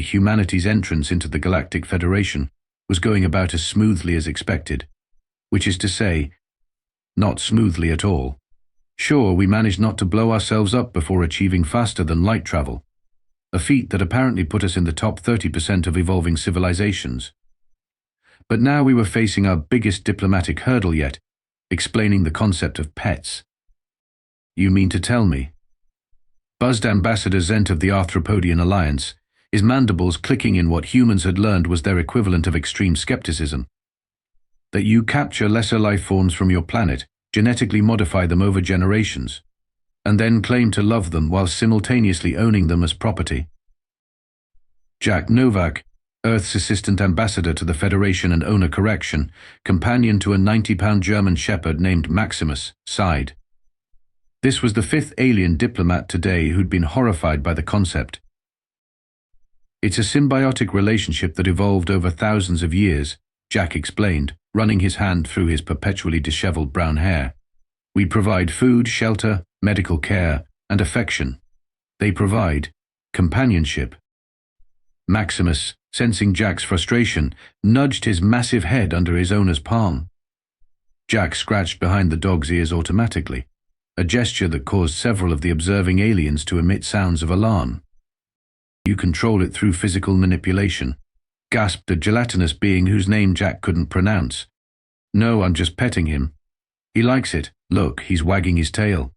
Humanity's entrance into the Galactic Federation was going about as smoothly as expected, which is to say, not smoothly at all. Sure, we managed not to blow ourselves up before achieving faster than light travel, a feat that apparently put us in the top 30% of evolving civilizations. But now we were facing our biggest diplomatic hurdle yet, explaining the concept of pets. You mean to tell me? Buzzed Ambassador Zent of the Arthropodian Alliance, his mandibles clicking in what humans had learned was their equivalent of extreme skepticism. That you capture lesser life forms from your planet, genetically modify them over generations, and then claim to love them while simultaneously owning them as property. Jack Novak, Earth's assistant ambassador to the Federation and owner correction, companion to a 90-pound German shepherd named Maximus, sighed. This was the fifth alien diplomat today who'd been horrified by the concept. It's a symbiotic relationship that evolved over thousands of years, Jack explained, running his hand through his perpetually disheveled brown hair. We provide food, shelter, medical care, and affection. They provide companionship. Maximus, sensing Jack's frustration, nudged his massive head under his owner's palm. Jack scratched behind the dog's ears automatically, a gesture that caused several of the observing aliens to emit sounds of alarm. You control it through physical manipulation, gasped a gelatinous being whose name Jack couldn't pronounce. No, I'm just petting him. He likes it. Look, he's wagging his tail.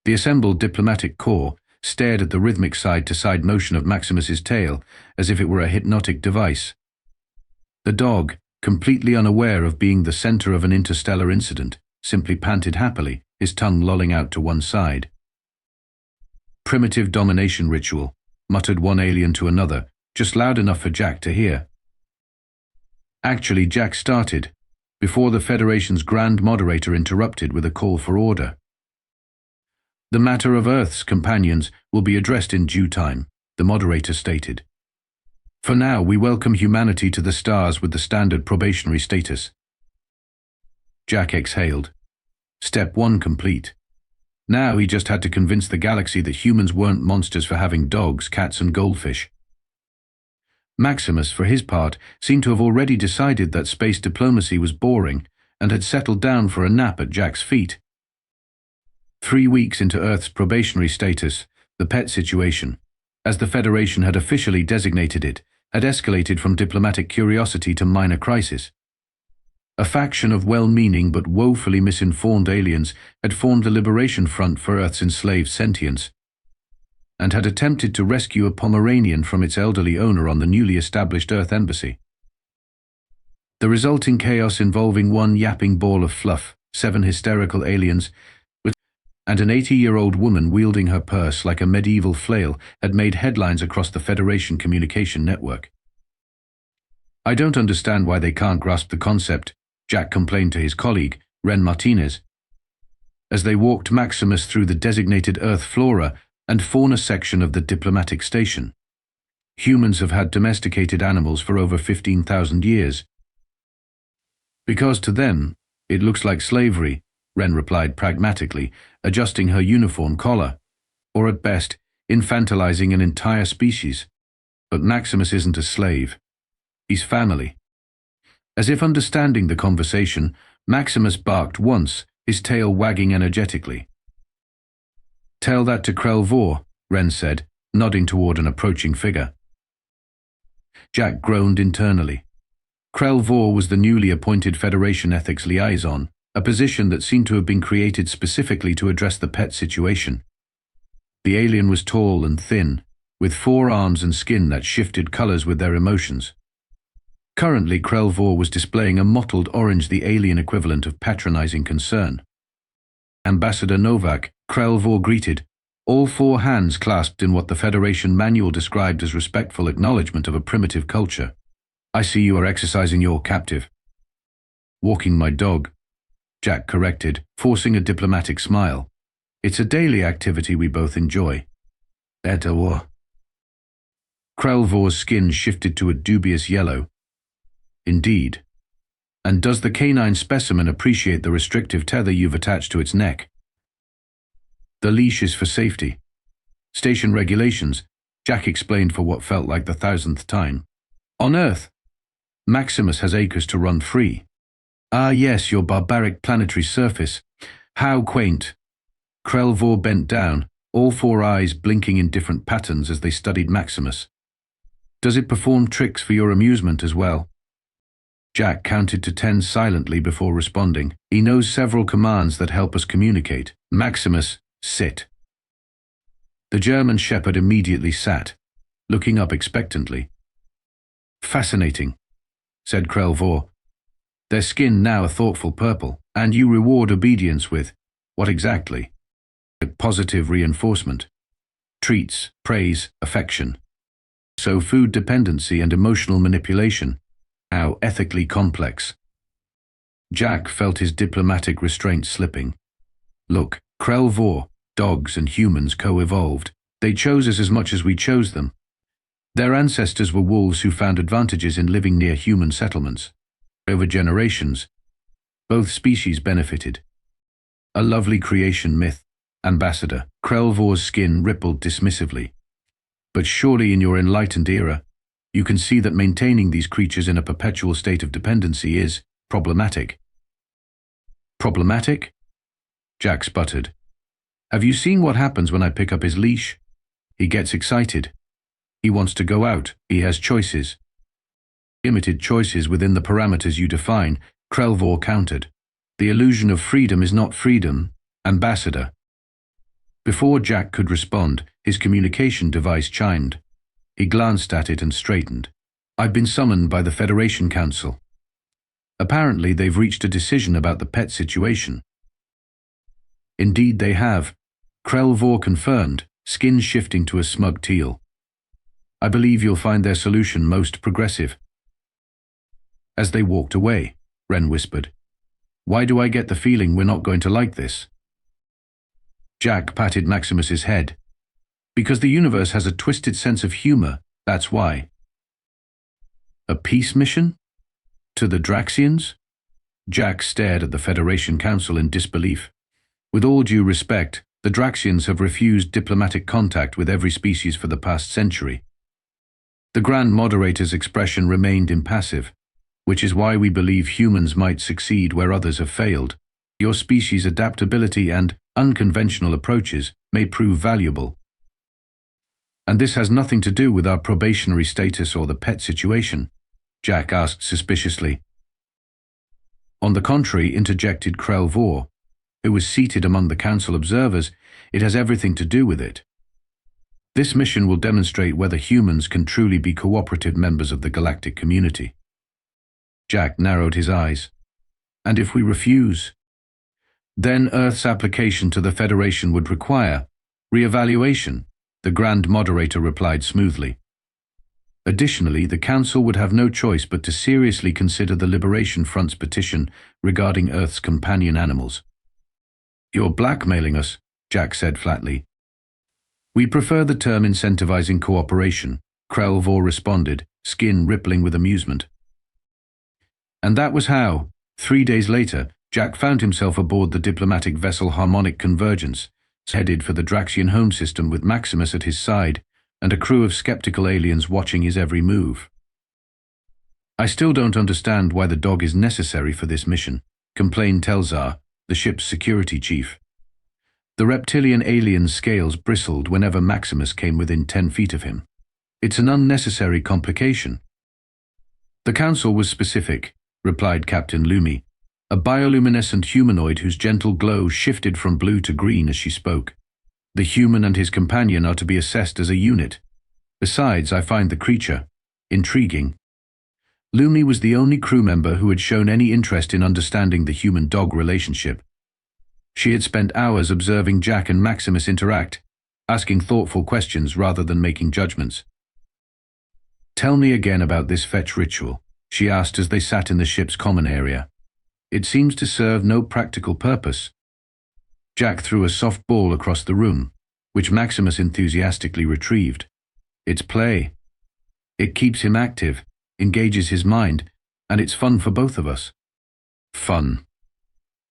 The assembled diplomatic corps stared at the rhythmic side-to-side motion of Maximus's tail as if it were a hypnotic device. The dog, completely unaware of being the center of an interstellar incident, simply panted happily, his tongue lolling out to one side. Primitive domination ritual, muttered one alien to another, just loud enough for Jack to hear. Actually, Jack started, before the Federation's Grand Moderator interrupted with a call for order. The matter of Earth's companions will be addressed in due time, the moderator stated. For now, we welcome humanity to the stars with the standard probationary status. Jack exhaled. Step 1 complete. Now he just had to convince the galaxy that humans weren't monsters for having dogs, cats, and goldfish. Maximus, for his part, seemed to have already decided that space diplomacy was boring and had settled down for a nap at Jack's feet. 3 weeks into Earth's probationary status, the pet situation, as the Federation had officially designated it, had escalated from diplomatic curiosity to minor crisis. A faction of well-meaning but woefully misinformed aliens had formed the Liberation Front for Earth's enslaved sentience, and had attempted to rescue a Pomeranian from its elderly owner on the newly established Earth Embassy. The resulting chaos involving one yapping ball of fluff, 7 hysterical aliens, and an 80-year-old woman wielding her purse like a medieval flail had made headlines across the Federation communication network. I don't understand why they can't grasp the concept, Jack complained to his colleague, Ren Martinez, as they walked Maximus through the designated Earth flora and fauna section of the diplomatic station. Humans have had domesticated animals for over 15,000 years. Because to them, it looks like slavery, Ren replied pragmatically, adjusting her uniform collar, or at best, infantilizing an entire species. But Maximus isn't a slave. He's family. As if understanding the conversation, Maximus barked once, his tail wagging energetically. Tell that to Krell'Vor, Ren said, nodding toward an approaching figure. Jack groaned internally. Krell'Vor was the newly appointed Federation ethics liaison, a position that seemed to have been created specifically to address the pet situation. The alien was tall and thin, with 4 arms and skin that shifted colors with their emotions. Currently, Krell'Vor was displaying a mottled orange, the alien equivalent of patronizing concern. Ambassador Novak, Krell'Vor greeted, all 4 hands clasped in what the Federation manual described as respectful acknowledgement of a primitive culture. I see you are exercising your captive. Walking my dog, Jack corrected, forcing a diplomatic smile. It's a daily activity we both enjoy. Krell'Vor's skin shifted to a dubious yellow. Indeed. And does the canine specimen appreciate the restrictive tether you've attached to its neck? The leash is for safety. Station regulations, Jack explained for what felt like the 1,000th time. On Earth, Maximus has acres to run free. Ah yes, your barbaric planetary surface. How quaint. Krell'Vor bent down, all four eyes blinking in different patterns as they studied Maximus. Does it perform tricks for your amusement as well? Jack counted to 10 silently before responding. He knows several commands that help us communicate. Maximus, sit. The German shepherd immediately sat, looking up expectantly. Fascinating, said Krell'Vor. Their skin now a thoughtful purple, and you reward obedience with, what exactly? Positive reinforcement. Treats, praise, affection. So food dependency and emotional manipulation. How ethically complex. Jack felt his diplomatic restraint slipping. Look, Krell'Vor, dogs and humans co-evolved. They chose us as much as we chose them. Their ancestors were wolves who found advantages in living near human settlements. Over generations, both species benefited. A lovely creation myth, Ambassador. Krell'Vor's skin rippled dismissively. But surely in your enlightened era, you can see that maintaining these creatures in a perpetual state of dependency is problematic. Problematic? Jack sputtered. Have you seen what happens when I pick up his leash? He gets excited. He wants to go out. He has choices. Limited choices within the parameters you define, Krell'Vor countered. The illusion of freedom is not freedom, Ambassador. Before Jack could respond, his communication device chimed. He glanced at it and straightened. I've been summoned by the Federation Council. Apparently they've reached a decision about the pet situation. Indeed they have. Krell'Vor confirmed, skin shifting to a smug teal. I believe you'll find their solution most progressive. As they walked away, Wren whispered, Why do I get the feeling we're not going to like this? Jack patted Maximus's head. Because the universe has a twisted sense of humor, that's why. A peace mission? To the Draxians? Jack stared at the Federation Council in disbelief. With all due respect, the Draxians have refused diplomatic contact with every species for the past century. The Grand Moderator's expression remained impassive, which is why we believe humans might succeed where others have failed. Your species' adaptability and unconventional approaches may prove valuable. And this has nothing to do with our probationary status or the pet situation, Jack asked suspiciously. On the contrary, interjected Krell'Vor, who was seated among the council observers, it has everything to do with it. This mission will demonstrate whether humans can truly be cooperative members of the galactic community. Jack narrowed his eyes. And if we refuse? Then Earth's application to the Federation would require re-evaluation, the Grand Moderator replied smoothly. Additionally, the Council would have no choice but to seriously consider the Liberation Front's petition regarding Earth's companion animals. You're blackmailing us, Jack said flatly. We prefer the term incentivizing cooperation, Krell'Vor responded, skin rippling with amusement. And that was how, 3 days later, Jack found himself aboard the diplomatic vessel Harmonic Convergence, headed for the Draxian home system with Maximus at his side and a crew of skeptical aliens watching his every move. I still don't understand why the dog is necessary for this mission, complained Telzar, the ship's security chief. The reptilian alien's scales bristled whenever Maximus came within 10 feet of him. It's an unnecessary complication. The council was specific, replied Captain Lumi, a bioluminescent humanoid whose gentle glow shifted from blue to green as she spoke. The human and his companion are to be assessed as a unit. Besides, I find the creature intriguing. Lumi was the only crew member who had shown any interest in understanding the human-dog relationship. She had spent hours observing Jack and Maximus interact, asking thoughtful questions rather than making judgments. Tell me again about this fetch ritual, she asked as they sat in the ship's common area. It seems to serve no practical purpose. Jack threw a soft ball across the room, which Maximus enthusiastically retrieved. It's play. It keeps him active, engages his mind, and it's fun for both of us. Fun,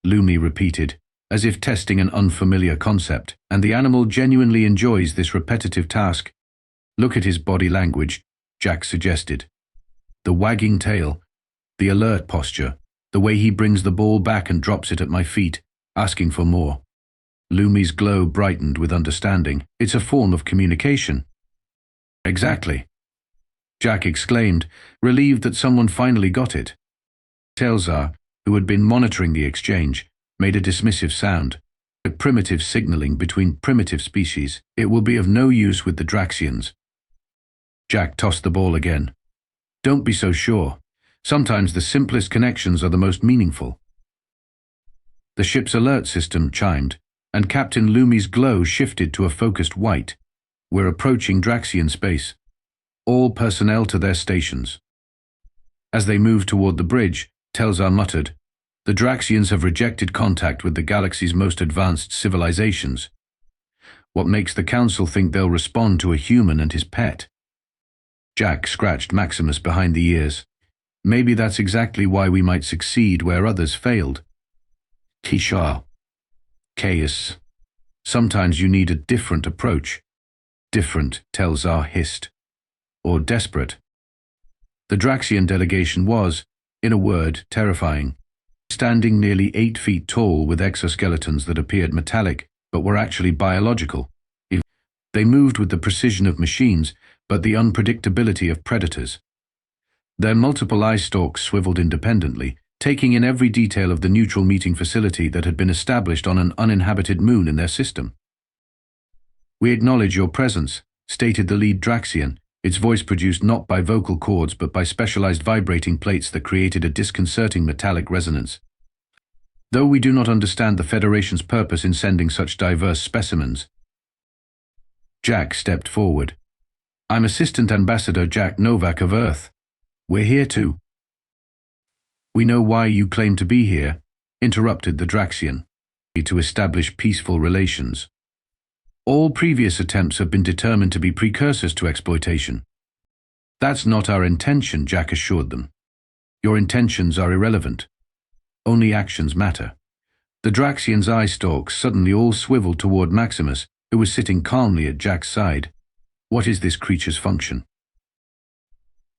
Lumi repeated, as if testing an unfamiliar concept, and the animal genuinely enjoys this repetitive task. Look at his body language, Jack suggested. The wagging tail, the alert posture, the way he brings the ball back and drops it at my feet, asking for more. Lumi's glow brightened with understanding. It's a form of communication. Exactly, Jack exclaimed, relieved that someone finally got it. Krell'Vor, who had been monitoring the exchange, made a dismissive sound. A primitive signaling between primitive species. It will be of no use with the Draxians. Jack tossed the ball again. Don't be so sure. Sometimes the simplest connections are the most meaningful. The ship's alert system chimed, and Captain Lumi's glow shifted to a focused white. We're approaching Draxian space. All personnel to their stations. As they moved toward the bridge, Krell'Vor muttered, "The Draxians have rejected contact with the galaxy's most advanced civilizations. What makes the Council think they'll respond to a human and his pet?" Jack scratched Maximus behind the ears. Maybe that's exactly why we might succeed where others failed. Kishar. Chaos. Sometimes you need a different approach. Different, Krell'Vor hissed. Or desperate. The Draxian delegation was, in a word, terrifying. Standing nearly 8 feet tall with exoskeletons that appeared metallic but were actually biological. They moved with the precision of machines, but the unpredictability of predators. Their multiple eye stalks swiveled independently, taking in every detail of the neutral meeting facility that had been established on an uninhabited moon in their system. "We acknowledge your presence," stated the lead Draxian, its voice produced not by vocal cords but by specialized vibrating plates that created a disconcerting metallic resonance. "Though we do not understand the Federation's purpose in sending such diverse specimens." Jack stepped forward. "I'm Assistant Ambassador Jack Novak of Earth. We're here to—" "We know why you claim to be here," interrupted the Draxian. "To establish peaceful relations. All previous attempts have been determined to be precursors to exploitation." "That's not our intention," Jack assured them. "Your intentions are irrelevant. Only actions matter." The Draxian's eye stalks suddenly all swiveled toward Maximus, who was sitting calmly at Jack's side. "What is this creature's function?"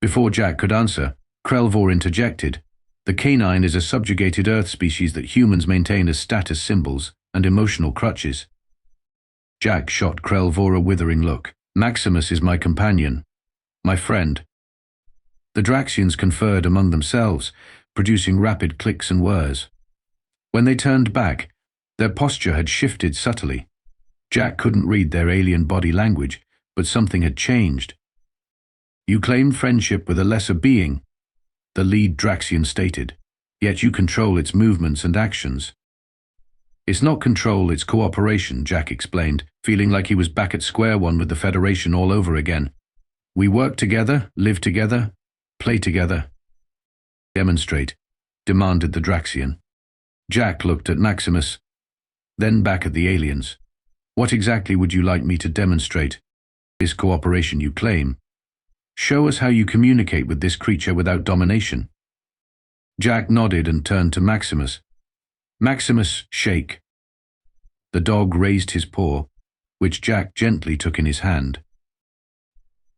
Before Jack could answer, Krell'Vor interjected. "The canine is a subjugated Earth species that humans maintain as status symbols and emotional crutches." Jack shot Krell'Vor a withering look. "Maximus is my companion, my friend." The Draxians conferred among themselves, producing rapid clicks and whirs. When they turned back, their posture had shifted subtly. Jack couldn't read their alien body language, but something had changed. "You claim friendship with a lesser being," the lead Draxian stated, "yet you control its movements and actions." "It's not control, it's cooperation," Jack explained, feeling like he was back at square one with the Federation all over again. "We work together, live together, play together." "Demonstrate," demanded the Draxian. Jack looked at Maximus, then back at the aliens. "What exactly would you like me to demonstrate?" "This cooperation you claim. Show us how you communicate with this creature without domination." Jack nodded and turned to Maximus. "Maximus, shake." The dog raised his paw, which Jack gently took in his hand.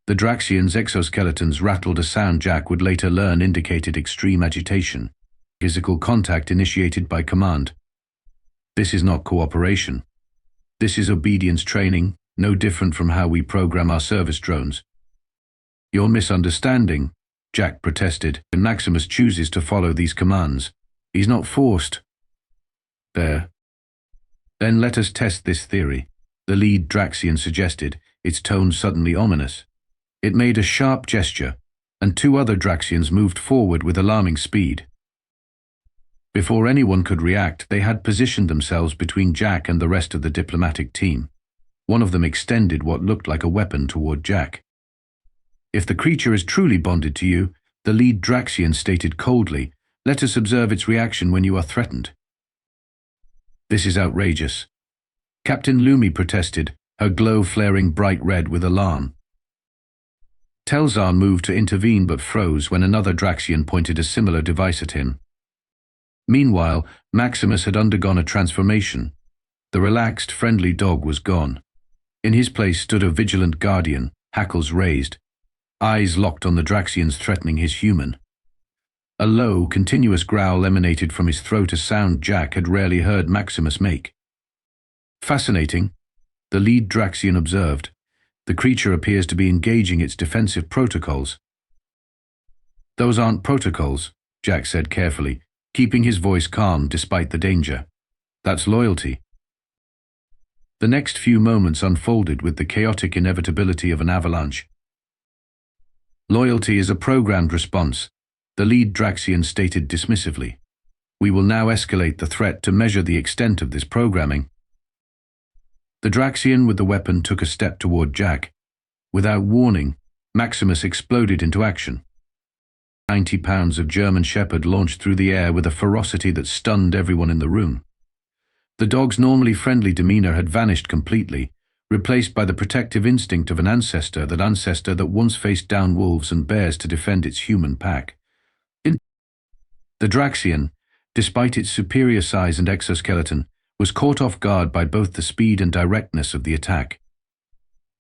The Draxian's exoskeletons rattled a sound Jack would later learn indicated extreme agitation. Physical contact initiated by command. This is not cooperation. This is obedience training, no different from how we program our service drones. "You're misunderstanding," Jack protested, "and Maximus chooses to follow these commands. He's not forced." "There. Then let us test this theory," the lead Draxian suggested, its tone suddenly ominous. It made a sharp gesture, and 2 other Draxians moved forward with alarming speed. Before anyone could react, they had positioned themselves between Jack and the rest of the diplomatic team. One of them extended what looked like a weapon toward Jack. "If the creature is truly bonded to you," the lead Draxian stated coldly, "let us observe its reaction when you are threatened." "This is outrageous," Captain Lumi protested, her glow flaring bright red with alarm. Krell'Vor moved to intervene but froze when another Draxian pointed a similar device at him. Meanwhile, Maximus had undergone a transformation. The relaxed, friendly dog was gone. In his place stood a vigilant guardian, hackles raised, eyes locked on the Draxians threatening his human. A low, continuous growl emanated from his throat, a sound Jack had rarely heard Maximus make. Fascinating, the lead Draxian observed. The creature appears to be engaging its defensive protocols. Those aren't protocols, Jack said carefully, keeping his voice calm despite the danger. That's loyalty. The next few moments unfolded with the chaotic inevitability of an avalanche. Loyalty is a programmed response, the lead Draxian stated dismissively. We will now escalate the threat to measure the extent of this programming. The Draxian with the weapon took a step toward Jack. Without warning, Maximus exploded into action. 90 pounds of German Shepherd launched through the air with a ferocity that stunned everyone in the room. The dog's normally friendly demeanor had vanished completely, replaced by the protective instinct of an ancestor that once faced down wolves and bears to defend its human pack. The Draxian, despite its superior size and exoskeleton, was caught off guard by both the speed and directness of the attack.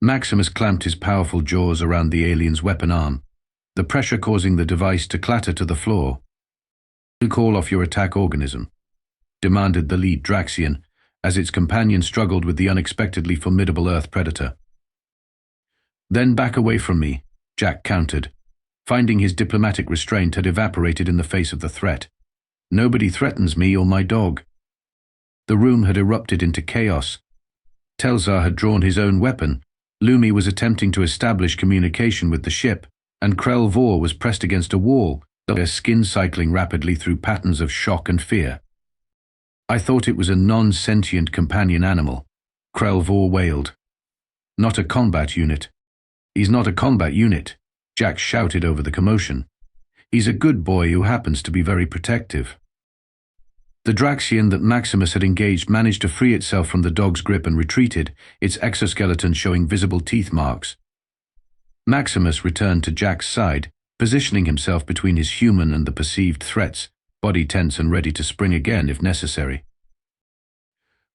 Maximus clamped his powerful jaws around the alien's weapon arm, the pressure causing the device to clatter to the floor. "Call off your attack organism," demanded the lead Draxian, as its companion struggled with the unexpectedly formidable Earth predator. "Then back away from me," Jack countered, finding his diplomatic restraint had evaporated in the face of the threat. "Nobody threatens me or my dog." The room had erupted into chaos. Telzar had drawn his own weapon, Lumi was attempting to establish communication with the ship, and Krell'Vor was pressed against a wall, their skin cycling rapidly through patterns of shock and fear. "I thought it was a non-sentient companion animal," Krell'Vor wailed. "Not a combat unit." "He's not a combat unit," Jack shouted over the commotion. "He's a good boy who happens to be very protective." The Draxian that Maximus had engaged managed to free itself from the dog's grip and retreated, its exoskeleton showing visible teeth marks. Maximus returned to Jack's side, positioning himself between his human and the perceived threats, body tense and ready to spring again if necessary.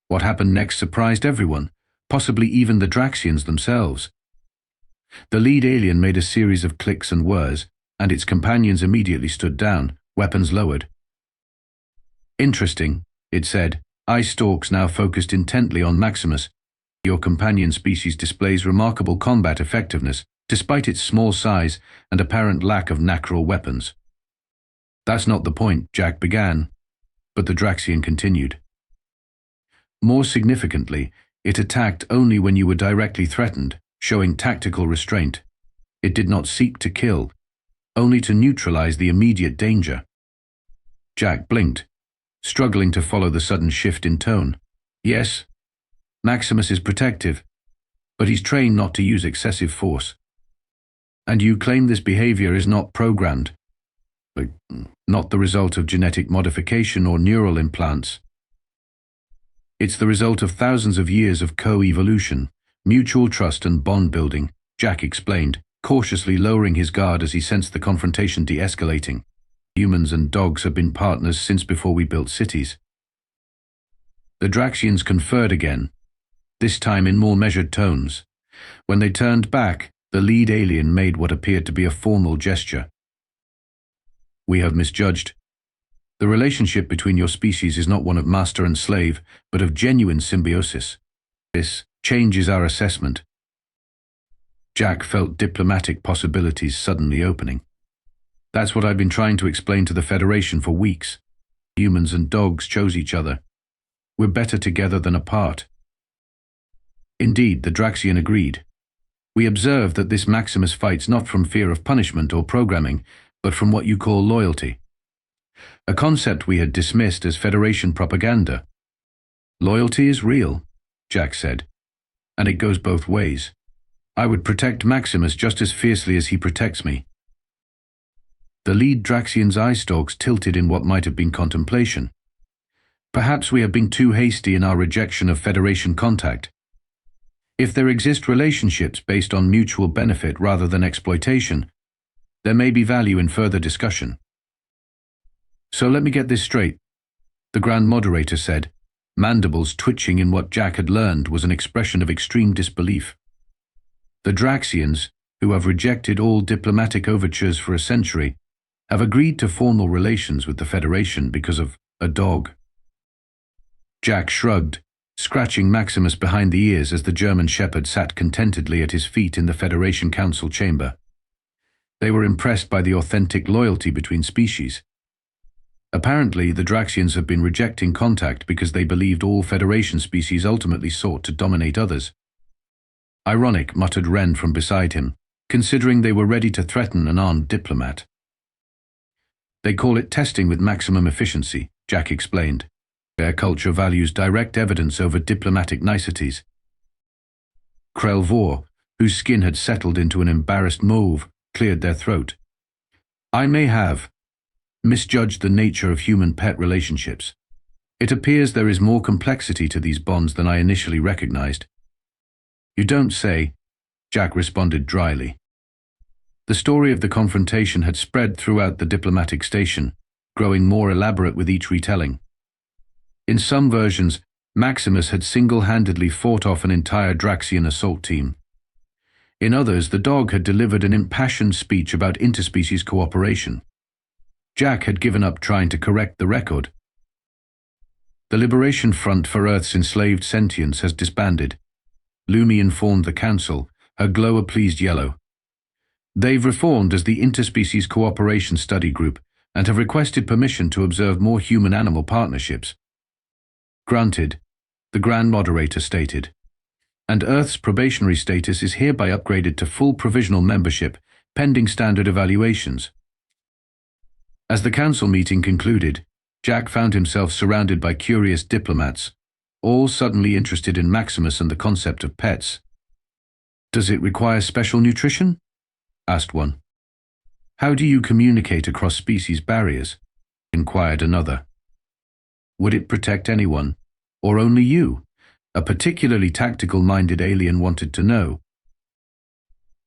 What happened next surprised everyone, possibly even the Draxians themselves. The lead alien made a series of clicks and whirs, and its companions immediately stood down, weapons lowered. "Interesting," it said, eye stalks now focused intently on Maximus. "Your companion species displays remarkable combat effectiveness, despite its small size and apparent lack of natural weapons." "That's not the point," Jack began, but the Draxian continued. "More significantly, it attacked only when you were directly threatened, showing tactical restraint. It did not seek to kill, only to neutralize the immediate danger." Jack blinked, struggling to follow the sudden shift in tone. "Yes, Maximus is protective, but he's trained not to use excessive force. And you claim this behavior is not programmed, not the result of genetic modification or neural implants. It's the result of thousands of years of co-evolution, mutual trust and bond building," Jack explained, cautiously lowering his guard as he sensed the confrontation de-escalating. "Humans and dogs have been partners since before we built cities." The Draxians conferred again, this time in more measured tones. When they turned back, the lead alien made what appeared to be a formal gesture. "We have misjudged. The relationship between your species is not one of master and slave, but of genuine symbiosis. This changes our assessment." Jack felt diplomatic possibilities suddenly opening. "That's what I've been trying to explain to the Federation for weeks. Humans and dogs chose each other. We're better together than apart." Indeed, the Draxian agreed. "We observe that this Maximus fights not from fear of punishment or programming, but from what you call loyalty. A concept we had dismissed as Federation propaganda." "Loyalty is real," Jack said, "and it goes both ways. I would protect Maximus just as fiercely as he protects me." The lead Draxian's eye stalks tilted in what might have been contemplation. "Perhaps we have been too hasty in our rejection of Federation contact. If there exist relationships based on mutual benefit rather than exploitation, there may be value in further discussion." "So let me get this straight," the Grand Moderator said, mandibles twitching in what Jack had learned was an expression of extreme disbelief. The Draxians, who have rejected all diplomatic overtures for a century, have agreed to formal relations with the Federation because of a dog. Jack shrugged, scratching Maximus behind the ears as the German shepherd sat contentedly at his feet in the Federation Council chamber. They were impressed by the authentic loyalty between species. Apparently, the Draxians have been rejecting contact because they believed all Federation species ultimately sought to dominate others. Ironic, muttered Wren from beside him, considering they were ready to threaten an armed diplomat. They call it testing with maximum efficiency, Jack explained. Their culture values direct evidence over diplomatic niceties. Krell'Vor, whose skin had settled into an embarrassed mauve, cleared their throat. I may have misjudged the nature of human-pet relationships. It appears there is more complexity to these bonds than I initially recognized. You don't say, Jack responded dryly. The story of the confrontation had spread throughout the diplomatic station, growing more elaborate with each retelling. In some versions, Maximus had single-handedly fought off an entire Draxian assault team. In others, the dog had delivered an impassioned speech about interspecies cooperation. Jack had given up trying to correct the record. The Liberation Front for Earth's enslaved sentience has disbanded. Lumi informed the Council, her glow a pleased yellow. They've reformed as the Interspecies Cooperation Study Group and have requested permission to observe more human-animal partnerships. Granted, the Grand Moderator stated, and Earth's probationary status is hereby upgraded to full provisional membership, pending standard evaluations. As the council meeting concluded, Jack found himself surrounded by curious diplomats, all suddenly interested in Maximus and the concept of pets. Does it require special nutrition? Asked one. How do you communicate across species barriers? Inquired another. Would it protect anyone, or only you? A particularly tactical-minded alien wanted to know.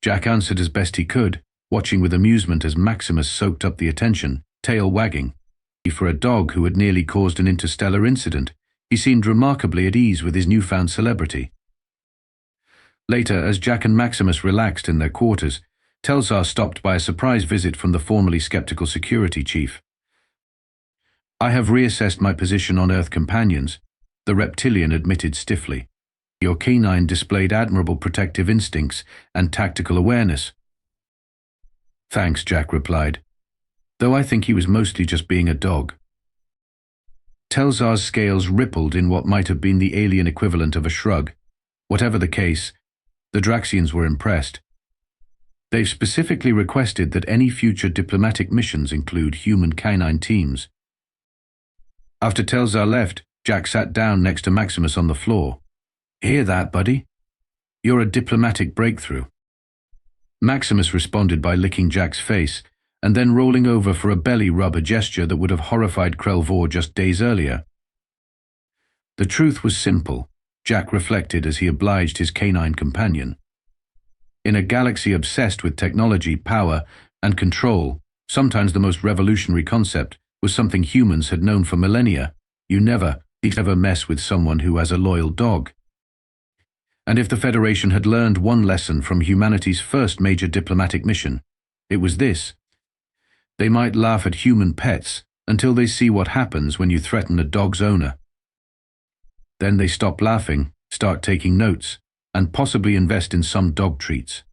Jack answered as best he could, watching with amusement as Maximus soaked up the attention, tail wagging. For a dog who had nearly caused an interstellar incident, he seemed remarkably at ease with his newfound celebrity. Later, as Jack and Maximus relaxed in their quarters, Telzar stopped by a surprise visit from the formerly skeptical security chief. I have reassessed my position on Earth companions, the reptilian admitted stiffly. Your canine displayed admirable protective instincts and tactical awareness. Thanks, Jack replied, though I think he was mostly just being a dog. Telzar's scales rippled in what might have been the alien equivalent of a shrug. Whatever the case, the Draxians were impressed. They've specifically requested that any future diplomatic missions include human canine teams. After Telzar left, Jack sat down next to Maximus on the floor. Hear that, buddy? You're a diplomatic breakthrough. Maximus responded by licking Jack's face, and then rolling over for a belly rub, a gesture that would have horrified Krell'Vor just days earlier. The truth was simple, Jack reflected as he obliged his canine companion. In a galaxy obsessed with technology, power, and control, sometimes the most revolutionary concept was something humans had known for millennia. You never mess with someone who has a loyal dog. And if the Federation had learned one lesson from humanity's first major diplomatic mission, it was this. They might laugh at human pets until they see what happens when you threaten a dog's owner. Then they stop laughing, start taking notes, and possibly invest in some dog treats.